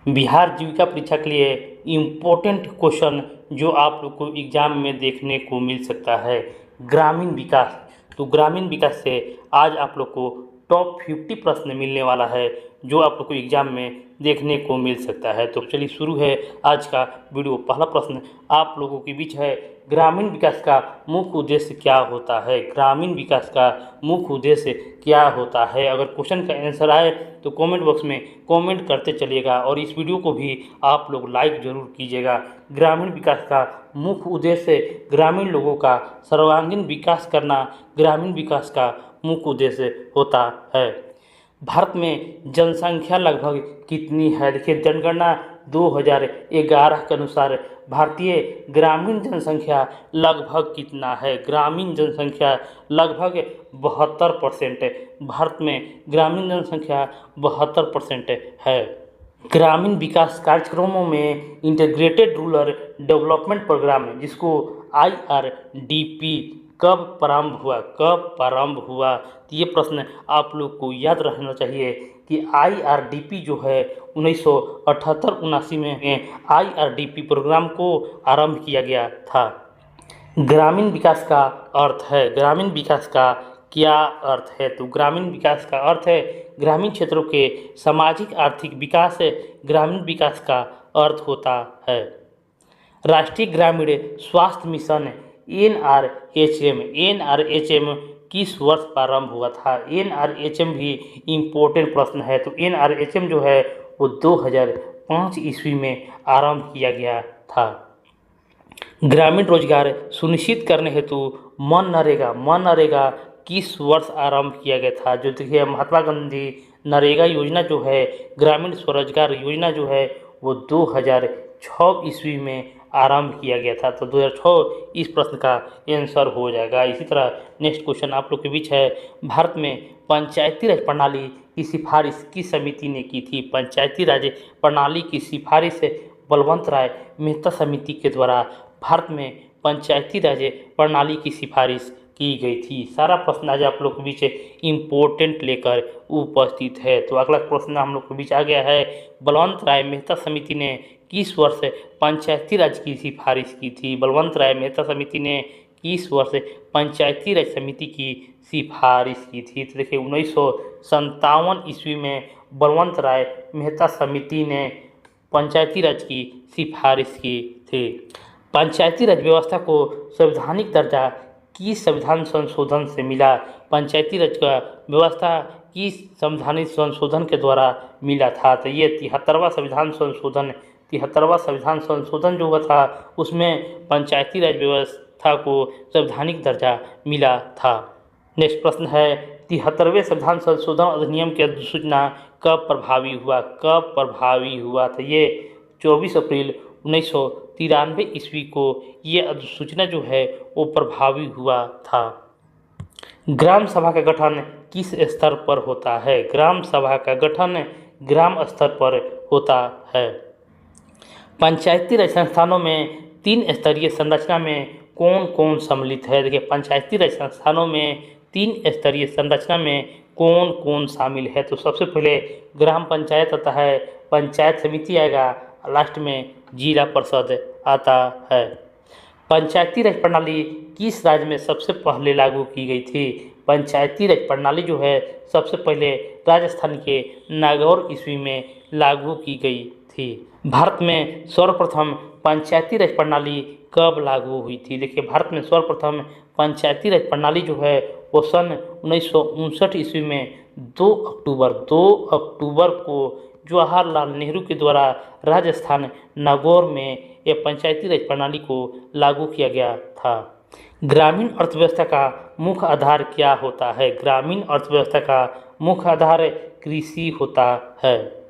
बिहार जीविका परीक्षा के लिए इम्पोर्टेंट क्वेश्चन जो आप लोग को एग्जाम में देखने को मिल सकता है, ग्रामीण विकास। तो ग्रामीण विकास से आज आप लोग को टॉप 50 प्रश्न मिलने वाला है जो आप लोग को एग्जाम में देखने को मिल सकता है। तो चलिए शुरू है आज का वीडियो। पहला प्रश्न आप लोगों के बीच है, ग्रामीण विकास का मुख्य उद्देश्य क्या होता है? ग्रामीण विकास का मुख्य उद्देश्य क्या होता है? अगर क्वेश्चन का आंसर आए तो कमेंट बॉक्स में कमेंट करते चलिएगा और इस वीडियो को भी आप लोग लाइक जरूर कीजिएगा। ग्रामीण विकास का मुख्य उद्देश्य ग्रामीण लोगों का सर्वांगीण विकास करना ग्रामीण विकास का मुख्य उद्देश्य होता है। भारत में जनसंख्या लगभग कितनी है? देखिए, जनगणना 2011 के अनुसार भारतीय ग्रामीण जनसंख्या लगभग कितना है? ग्रामीण जनसंख्या लगभग 72% है। भारत में ग्रामीण जनसंख्या 72% है। ग्रामीण विकास कार्यक्रमों में इंटीग्रेटेड रूरल डेवलपमेंट प्रोग्राम जिसको IRDP कब प्रारंभ हुआ? कब प्रारंभ हुआ? तो ये प्रश्न आप लोग को याद रखना चाहिए कि IRDP जो है 1978-79 में IRDP प्रोग्राम को आरंभ किया गया था। ग्रामीण विकास का अर्थ है, ग्रामीण विकास का क्या अर्थ है? तो ग्रामीण विकास का अर्थ है ग्रामीण क्षेत्रों के सामाजिक आर्थिक विकास है। ग्रामीण विकास का अर्थ होता है। राष्ट्रीय ग्रामीण स्वास्थ्य मिशन NRHM किस वर्ष प्रारंभ हुआ था? NRHM भी इम्पोर्टेंट प्रश्न है। तो NRHM जो है वो 2005 ईस्वी में आरंभ किया गया था। ग्रामीण रोजगार सुनिश्चित करने हेतु मनरेगा किस वर्ष आरंभ किया गया था? जो देखिए, महात्मा गांधी नरेगा योजना जो है, ग्रामीण स्वरोजगार योजना जो है वो 2006 ईस्वी में आरंभ किया गया था। तो 2006 इस प्रश्न का आंसर हो जाएगा। इसी तरह नेक्स्ट क्वेश्चन आप लोग के बीच है, भारत में पंचायती राज प्रणाली की सिफारिश किस समिति ने की थी? पंचायती राज प्रणाली की सिफारिश बलवंत राय मेहता समिति के द्वारा भारत में पंचायती राज प्रणाली की सिफारिश की गई थी। सारा प्रश्न आज आप लोग के बीच इम्पोर्टेंट लेकर उपस्थित है। तो अगला प्रश्न हम लोग के बीच आ गया है, बलवंत राय मेहता समिति ने किस वर्ष पंचायती राज की सिफारिश की थी? बलवंत राय मेहता समिति ने किस वर्ष पंचायती राज समिति की सिफारिश की थी? तो देखिए, 1957 ईस्वी में बलवंत राय मेहता समिति ने पंचायती राज की सिफारिश की थी। पंचायती राज व्यवस्था को संवैधानिक दर्जा किस संविधान संशोधन से मिला? पंचायती राज का व्यवस्था किस संवैधानिक संशोधन के द्वारा मिला था? तो ये 73वां संविधान संशोधन जो हुआ था उसमें पंचायती राज व्यवस्था को संवैधानिक दर्जा मिला था। नेक्स्ट प्रश्न है, 73वें संविधान संशोधन अधिनियम की अधिसूचना कब प्रभावी हुआ? कब प्रभावी हुआ? तो ये 24 अप्रैल 1993 ईस्वी को ये अधिसूचना जो है वो प्रभावी हुआ था। ग्राम सभा का गठन किस स्तर पर होता है? ग्राम सभा का गठन ग्राम स्तर पर होता है। पंचायती राज संस्थानों में 3 स्तरीय संरचना में कौन कौन सम्मिलित है? देखिए, पंचायती राज संस्थानों में 3 स्तरीय संरचना में कौन कौन शामिल है? तो सबसे पहले ग्राम पंचायत आता है, पंचायत समिति आएगा, लास्ट में जिला परिषद आता है। पंचायती राज प्रणाली किस राज्य में सबसे पहले लागू की गई थी? पंचायती राज प्रणाली जो है सबसे पहले राजस्थान के नागौर ईस्वी में लागू की गई थी। भारत में सर्वप्रथम पंचायती राज प्रणाली कब लागू हुई थी? देखिए, भारत में सर्वप्रथम पंचायती राज प्रणाली जो है वो सन 1959 ईस्वी में 2 अक्टूबर को जवाहरलाल नेहरू के द्वारा राजस्थान नागौर में यह पंचायती राज प्रणाली को लागू किया गया था। ग्रामीण अर्थव्यवस्था का मुख्य आधार क्या होता है? ग्रामीण अर्थव्यवस्था का मुख्य आधार कृषि होता है।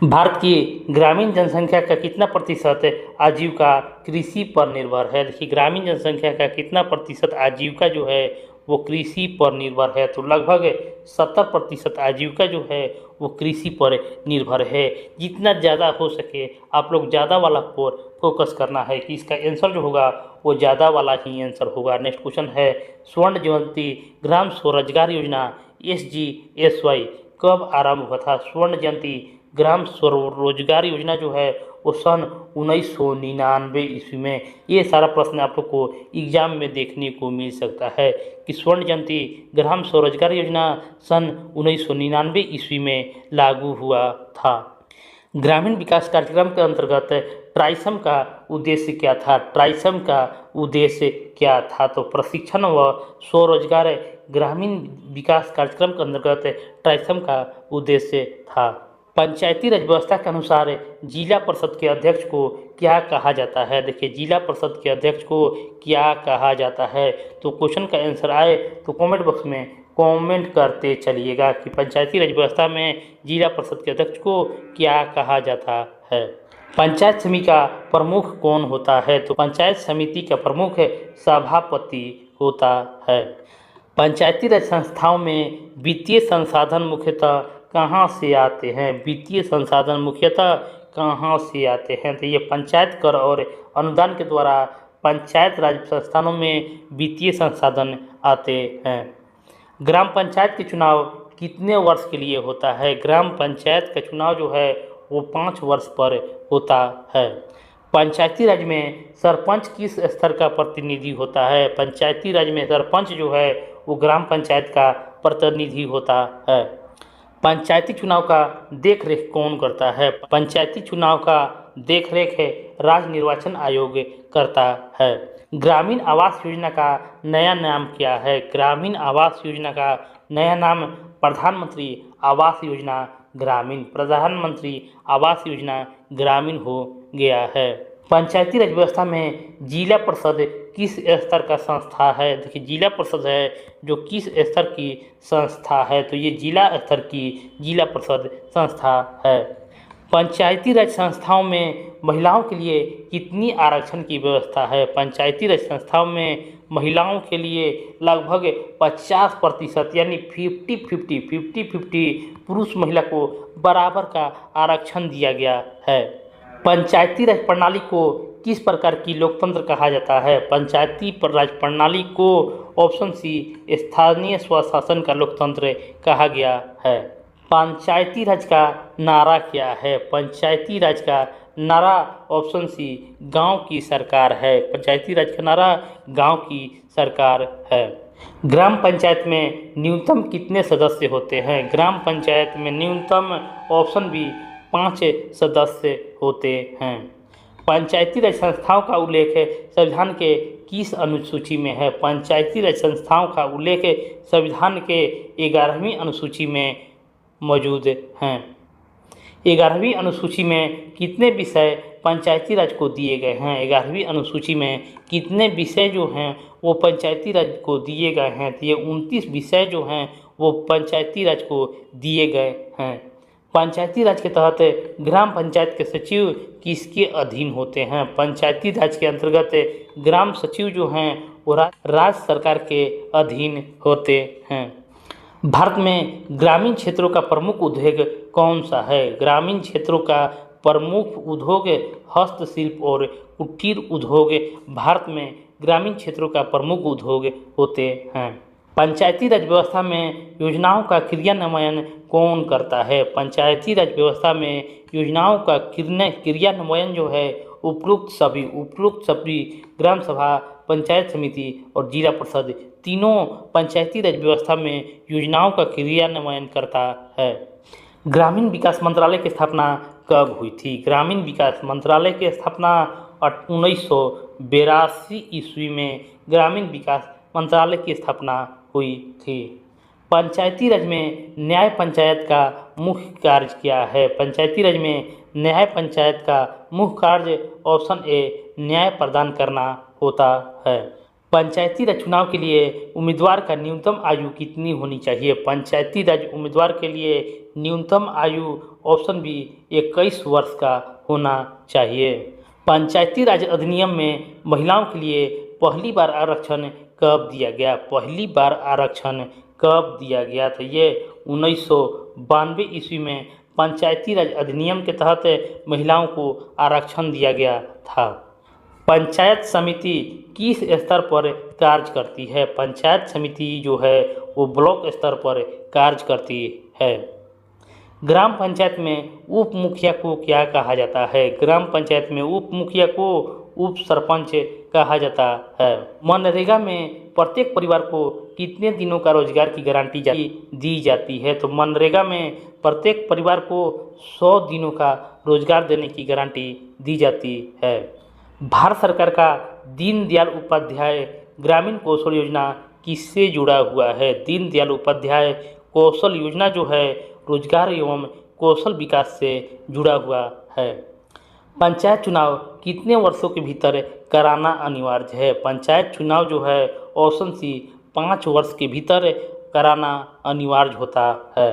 भारत की ग्रामीण जनसंख्या का कितना प्रतिशत आजीविका कृषि पर निर्भर है? देखिए, ग्रामीण जनसंख्या का कितना प्रतिशत आजीविका जो है वो कृषि पर निर्भर है? तो लगभग 70% आजीविका जो है वो कृषि पर निर्भर है। जितना ज़्यादा हो सके आप लोग ज़्यादा वाला पर फोकस करना है कि इसका आंसर जो होगा वो ज़्यादा वाला ही आंसर होगा। नेक्स्ट क्वेश्चन है, स्वर्ण जयंती ग्राम स्वरोजगार योजना SGSY कब आरंभ हुआ था? स्वर्ण जयंती ग्राम स्वरोजगार योजना जो है वो सन 1999 ईस्वी में। ये सारा प्रश्न आप लोग को एग्जाम में देखने को मिल सकता है कि स्वर्ण जयंती ग्राम स्वरोजगार योजना सन 1999 ईस्वी में लागू हुआ था। ग्रामीण विकास कार्यक्रम के अंतर्गत ट्राइसम का उद्देश्य क्या था? ट्राइसम का उद्देश्य क्या था? तो प्रशिक्षण व स्वरोजगार ग्रामीण विकास कार्यक्रम के अंतर्गत ट्राइसम का उद्देश्य था। पंचायती राज व्यवस्था के अनुसार जिला परिषद के अध्यक्ष को क्या कहा जाता है? देखिए, जिला परिषद के अध्यक्ष को क्या कहा जाता है? तो क्वेश्चन का आंसर आए तो कमेंट बॉक्स में कमेंट करते चलिएगा कि पंचायती राज व्यवस्था में जिला परिषद के अध्यक्ष को क्या कहा जाता है। पंचायत समिति का प्रमुख कौन होता है? तो पंचायत समिति का प्रमुख सभापति होता है। पंचायती राज संस्थाओं में वित्तीय संसाधन मुख्यतः कहाँ से आते हैं? वित्तीय संसाधन मुख्यतः कहाँ से आते हैं? तो ये पंचायत कर और अनुदान के द्वारा पंचायत राज संस्थानों में वित्तीय संसाधन आते हैं। ग्राम पंचायत के चुनाव कितने वर्ष के लिए होता है? ग्राम पंचायत का चुनाव जो है वो 5 वर्ष पर होता है। पंचायती राज में सरपंच किस स्तर का प्रतिनिधि होता है? पंचायती राज में सरपंच जो है वो ग्राम पंचायत का प्रतिनिधि होता है। पंचायती चुनाव का देख रेख कौन करता है? पंचायती चुनाव का देख रेख राज्य निर्वाचन आयोग करता है। ग्रामीण आवास योजना का नया नाम क्या है? ग्रामीण आवास योजना का नया नाम प्रधानमंत्री आवास योजना ग्रामीण, प्रधानमंत्री आवास योजना ग्रामीण हो गया है। पंचायती राज व्यवस्था में जिला परिषद किस स्तर का संस्था है? देखिए, जिला परिषद है जो किस स्तर की संस्था है? तो ये जिला स्तर की जिला परिषद संस्था है। पंचायती राज संस्थाओं में महिलाओं के लिए कितनी आरक्षण की व्यवस्था है? पंचायती राज संस्थाओं में महिलाओं के लिए लगभग 50% यानी 50-50 पुरुष महिला को बराबर का आरक्षण दिया गया है। पंचायती राज प्रणाली को किस प्रकार की लोकतंत्र कहा जाता है? पंचायती राज प्रणाली को ऑप्शन सी स्थानीय स्वशासन का लोकतंत्र कहा गया है। पंचायती राज का नारा क्या है? पंचायती राज का नारा ऑप्शन सी गांव की सरकार है। पंचायती राज का नारा गांव की सरकार है। ग्राम पंचायत में न्यूनतम कितने सदस्य होते हैं? ग्राम पंचायत में न्यूनतम ऑप्शन बी 5 सदस्य होते हैं। पंचायती राज संस्थाओं का उल्लेख संविधान के किस अनुसूची में है? पंचायती राज संस्थाओं का उल्लेख संविधान के 11वीं अनुसूची में मौजूद हैं। 11वीं अनुसूची में कितने विषय पंचायती राज को दिए गए हैं? 11वीं अनुसूची में कितने विषय जो हैं वो पंचायती राज को दिए गए हैं? तो ये 29 विषय जो हैं वो पंचायती राज को दिए गए हैं। पंचायती राज के तहत ग्राम पंचायत के सचिव किसके अधीन होते हैं? पंचायती राज के अंतर्गत ग्राम सचिव जो हैं वो राज्य सरकार के अधीन होते हैं। भारत में ग्रामीण क्षेत्रों का प्रमुख उद्योग कौन सा है? ग्रामीण क्षेत्रों का प्रमुख उद्योग हस्तशिल्प और कुटीर उद्योग भारत में ग्रामीण क्षेत्रों का प्रमुख उद्योग होते हैं। पंचायती राज व्यवस्था में योजनाओं का क्रियान्वयन कौन करता है? पंचायती राज व्यवस्था में योजनाओं का क्रियान्वयन जो है उपरोक्त सभी ग्राम सभा, पंचायत समिति और जिला परिषद तीनों पंचायती राज व्यवस्था में योजनाओं का क्रियान्वयन करता है। ग्रामीण विकास मंत्रालय की स्थापना कब हुई थी? ग्रामीण विकास मंत्रालय की स्थापना 1982 ईस्वी में ग्रामीण विकास मंत्रालय की स्थापना हुई थी। पंचायती राज में न्याय पंचायत का मुख्य कार्य क्या है? पंचायती राज में न्याय पंचायत का मुख्य कार्य ऑप्शन ए न्याय प्रदान करना होता है। पंचायती राज चुनाव के लिए उम्मीदवार का न्यूनतम आयु कितनी होनी चाहिए? पंचायती राज उम्मीदवार के लिए न्यूनतम आयु ऑप्शन बी 21 वर्ष का होना चाहिए। पंचायती राज अधिनियम में महिलाओं के लिए पहली बार आरक्षण कब दिया गया? पहली बार आरक्षण कब दिया गया? तो ये 1992 ईस्वी में पंचायती राज अधिनियम के तहत महिलाओं को आरक्षण दिया गया था। पंचायत समिति किस स्तर पर कार्य करती है? पंचायत समिति जो है वो ब्लॉक स्तर पर कार्य करती है। ग्राम पंचायत में उप मुखिया को क्या कहा जाता है? ग्राम पंचायत में उप मुखिया को उप सरपंच कहा जाता है। मनरेगा में प्रत्येक परिवार को कितने दिनों का रोजगार की गारंटी दी जाती है? तो मनरेगा में प्रत्येक परिवार को 100 दिनों का रोजगार देने की गारंटी दी जाती है। भारत सरकार का दीनदयाल उपाध्याय ग्रामीण कौशल योजना किससे जुड़ा हुआ है? दीनदयाल उपाध्याय कौशल योजना जो है रोजगार एवं कौशल विकास से जुड़ा हुआ है। पंचायत चुनाव कितने वर्षों के भीतर कराना अनिवार्य है? पंचायत चुनाव जो है ऑप्शन सी 5 वर्ष के भीतर कराना अनिवार्य होता है।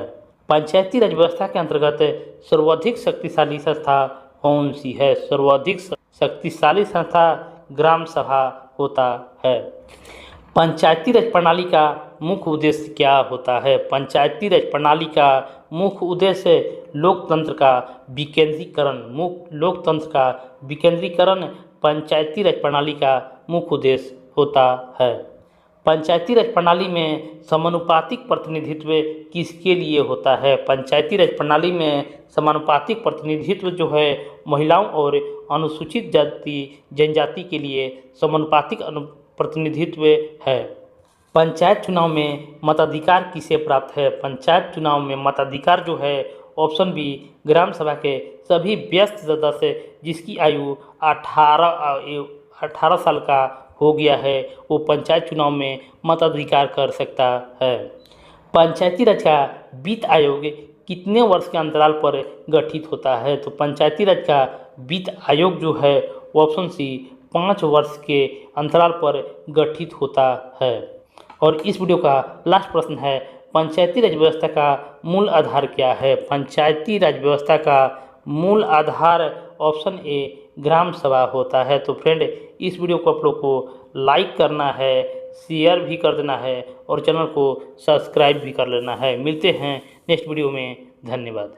पंचायती राज व्यवस्था के अंतर्गत सर्वाधिक शक्तिशाली संस्था कौन सी है? सर्वाधिक शक्तिशाली संस्था ग्राम सभा होता है। पंचायती राज प्रणाली का मुख्य उद्देश्य क्या होता है? पंचायती राज प्रणाली का मुख्य उद्देश्य लोकतंत्र का विकेंद्रीकरण पंचायती राज प्रणाली का मुख्य उद्देश्य होता है। पंचायती राज प्रणाली में समानुपातिक प्रतिनिधित्व किसके लिए होता है? पंचायती राज प्रणाली में समानुपातिक प्रतिनिधित्व जो है महिलाओं और अनुसूचित जाति जनजाति के लिए समानुपातिक प्रतिनिधित्व है। पंचायत चुनाव में मताधिकार किसे प्राप्त है? पंचायत चुनाव में मताधिकार जो है ऑप्शन बी ग्राम सभा के सभी वयस्क सदस्य जिसकी आयु 18 साल का हो गया है वो पंचायत चुनाव में मताधिकार कर सकता है। पंचायती राज का वित्त आयोग कितने वर्ष के अंतराल पर गठित होता है? तो पंचायती राज का वित्त आयोग जो है ऑप्शन सी 5 वर्ष के अंतराल पर गठित होता है। और इस वीडियो का लास्ट प्रश्न है, पंचायती राज व्यवस्था का मूल आधार क्या है? पंचायती राज व्यवस्था का मूल आधार ऑप्शन ए ग्राम सभा होता है। तो फ्रेंड इस वीडियो को आप लोग को लाइक करना है, शेयर भी कर देना है और चैनल को सब्सक्राइब भी कर लेना है। मिलते हैं नेक्स्ट वीडियो में। धन्यवाद।